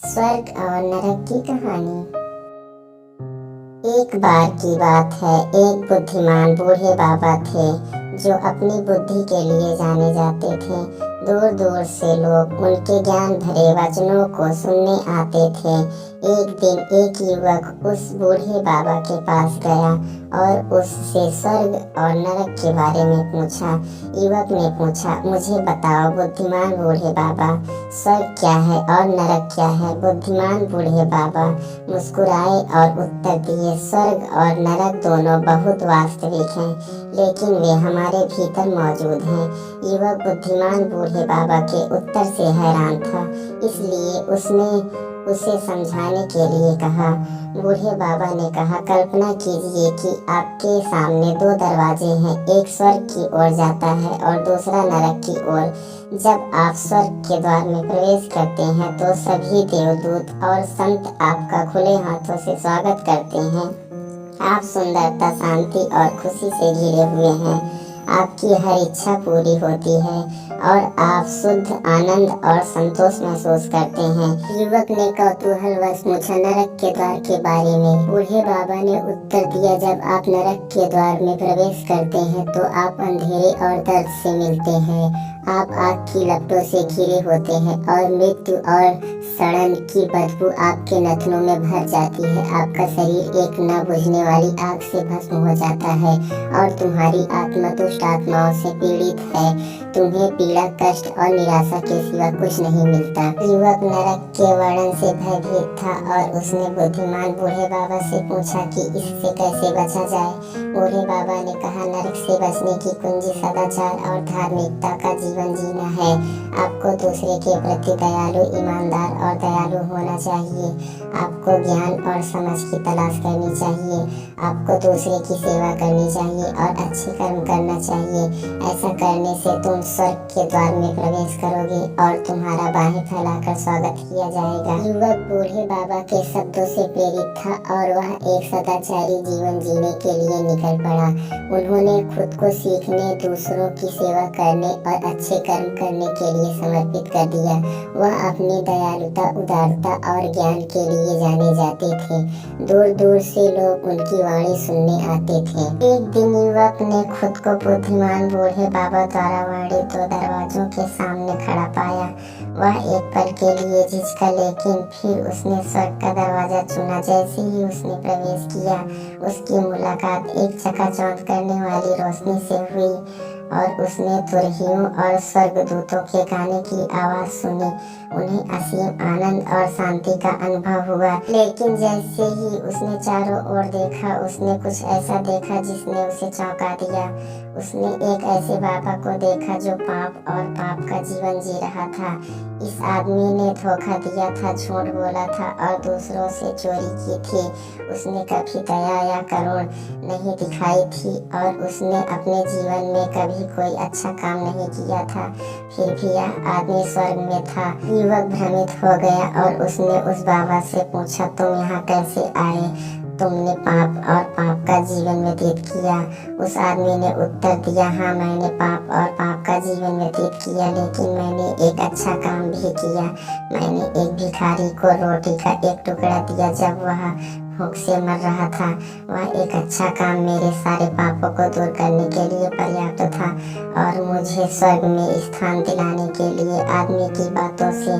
स्वर्ग और नरक की कहानी। एक बार की बात है, एक बुद्धिमान बूढ़े बाबा थे जो अपनी बुद्धि के लिए जाने जाते थे। दूर दूर से लोग उनके ज्ञान भरे वचनों को सुनने आते थे। एक दिन एक युवक उस बूढ़े बाबा के पास गया और उससे स्वर्ग और नरक के बारे में पूछा। युवक ने पूछा, मुझे बताओ बुद्धिमान बूढ़े बाबा, स्वर्ग क्या है और नरक क्या है? बुद्धिमान बूढ़े बाबा मुस्कुराए और उत्तर दिए, स्वर्ग और नरक दोनों बहुत वास्तविक हैं, लेकिन वे हमारे भीतर मौजूद हैं। युवक बुद्धिमान बूढ़े बाबा के उत्तर से हैरान था, इसलिए उसने उसे समझाने के लिए कहा। बूढ़े बाबा ने कहा, कल्पना कीजिए कि आपके सामने दो दरवाजे हैं, एक स्वर्ग की ओर जाता है और दूसरा नरक की ओर। जब आप स्वर्ग के द्वार में प्रवेश करते हैं तो सभी देवदूत और संत आपका खुले हाथों से स्वागत करते हैं। आप सुंदरता, शांति और खुशी से घिरे हुए हैं। आपकी हर इच्छा पूरी होती है और आप शुद्ध आनंद और संतोष महसूस करते हैं। युवक ने कौतूहलवश पूछा, नरक के द्वार के बारे में? बूढ़े बाबा ने उत्तर दिया, जब आप नरक के द्वार में प्रवेश करते हैं तो आप अंधेरे और दर्द से मिलते हैं। आप आग की लपटों से घिरे होते हैं और मृत्यु और सड़न की बदबू आपके नथनों में भर जाती है। आपका शरीर एक न बुझने वाली आग से भस्म हो जाता है और तुम्हारी आत्मा दुष्ट आत्माओं से पीड़ित है। तुम्हें पीड़ा, कष्ट और निराशा के सिवा कुछ नहीं मिलता। युवक नरक के वर्णन से भयभीत था और उसने बुद्धिमान बूढ़े बाबा से पूछा कि इससे कैसे बचा जाए। बूढ़े बाबा ने कहा, नरक से बचने की कुंजी सदाचार और धार्मिकता का जीवन जीना है। आपको दूसरे के प्रति दयालु, ईमानदार और दयालु होना चाहिए। आपको ज्ञान और समझ की तलाश करनी चाहिए। आपको दूसरे की सेवा करनी चाहिए और अच्छे कर्म करना चाहिए। ऐसा करने से तुम स्वर्ग के द्वार में प्रवेश करोगे और तुम्हारा बाहें फैलाकर स्वागत किया जाएगा। युवक बूढ़े बाबा के शब्दों से प्रेरित था और वह एक सदाचारी जीवन जीने के लिए निकल पड़ा। उन्होंने खुद को सीखने, दूसरों की सेवा करने और अच्छे कर्म करने के लिए समर्पित कर दिया। वह अपनी दयालुता, उदारता और ज्ञान के लिए जाने जाते थे। दूर दूर से लोग उनकी वाणी सुनने आते थे। एक दिन युवक ने खुद को बुद्धिमान बूढ़े बाबा द्वारा वर्णित दो दरवाजों के सामने खड़ा पाया। वह एक पल के लिए झिझका, लेकिन फिर उसने स्वर्ग का दरवाजा चुना। जैसे ही उसने प्रवेश किया, उसकी मुलाकात एक चकाचौंध करने वाली रोशनी से हुई और उसने तुरहियों और स्वर्गदूतों के गाने की आवाज सुनी। उन्हें असीम आनंद और शांति का अनुभव हुआ। लेकिन जैसे ही उसने चारों ओर देखा, उसने कुछ ऐसा देखा जिसने उसे चौंका दिया। उसने एक ऐसे बाबा को देखा जो पाप और पाप का जीवन जी रहा था। इस आदमी ने धोखा दिया था, झूठ बोला था और दूसरों से चोरी की थी। उसने कभी दया या करुण नहीं दिखाई थी और उसने अपने जीवन में कभी कोई अच्छा काम नहीं किया था। फिर भी यह आदमी स्वर्ग में था। युवक भ्रमित हो गया और उसने उस बाबा से पूछा, तुम यहाँ कैसे आए? तुमने पाप और पाप का जीवन व्यतीत किया? उस आदमी ने उत्तर दिया, हाँ, मैंने पाप और पाप का जीवन व्यतीत किया, लेकिन मैंने एक अच्छा काम भी किया। मैंने एक भिखारी को रोटी का एक टुकड़ा दिया जब वह भूख से मर रहा था। वह एक अच्छा काम मेरे सारे पापों को दूर करने के लिए पर्याप्त था और मुझे स्वर्ग में स्थान दिलाने के लिए आदमी की बातों से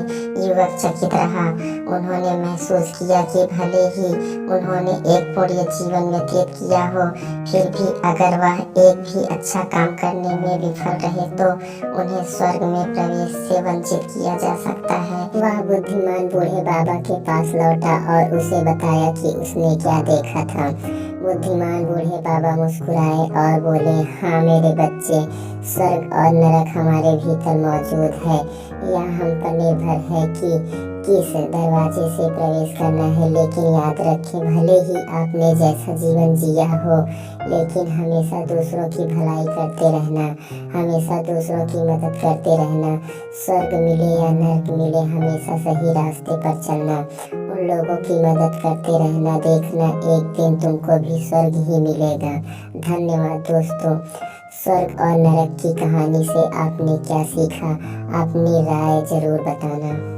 युवक चकित रहा। उन्होंने महसूस किया कि भले ही उन्होंने एक पुण्य जीवन व्यतीत किया हो, फिर भी अगर वह एक भी अच्छा काम करने में विफल रहे तो उन्हें स्वर्ग में प्रवेश से वंचित किया जा सकता है। वह बुद्धिमान बूढ़े बाबा के पास लौटा और उसे बताया कि उसने क्या देखा था। बुद्धिमान बूढ़े बाबा मुस्कुराए और बोले, हाँ मेरे बच्चे, स्वर्ग और नरक हमारे भीतर मौजूद है। यह हम पर निर्भर है कि किस दरवाजे से प्रवेश करना है। लेकिन याद रखें, भले ही आपने जैसा जीवन जिया हो, लेकिन हमेशा दूसरों की भलाई करते रहना, हमेशा दूसरों की मदद करते रहना। स्वर्ग मिले या नरक मिले, हमेशा सही रास्ते पर चलना, उन लोगों की मदद करते रहना। देखना, एक दिन तुमको भी स्वर्ग ही मिलेगा। धन्यवाद दोस्तों। स्वर्ग और नरक की कहानी से आपने क्या सीखा? अपनी राय जरूर बताना।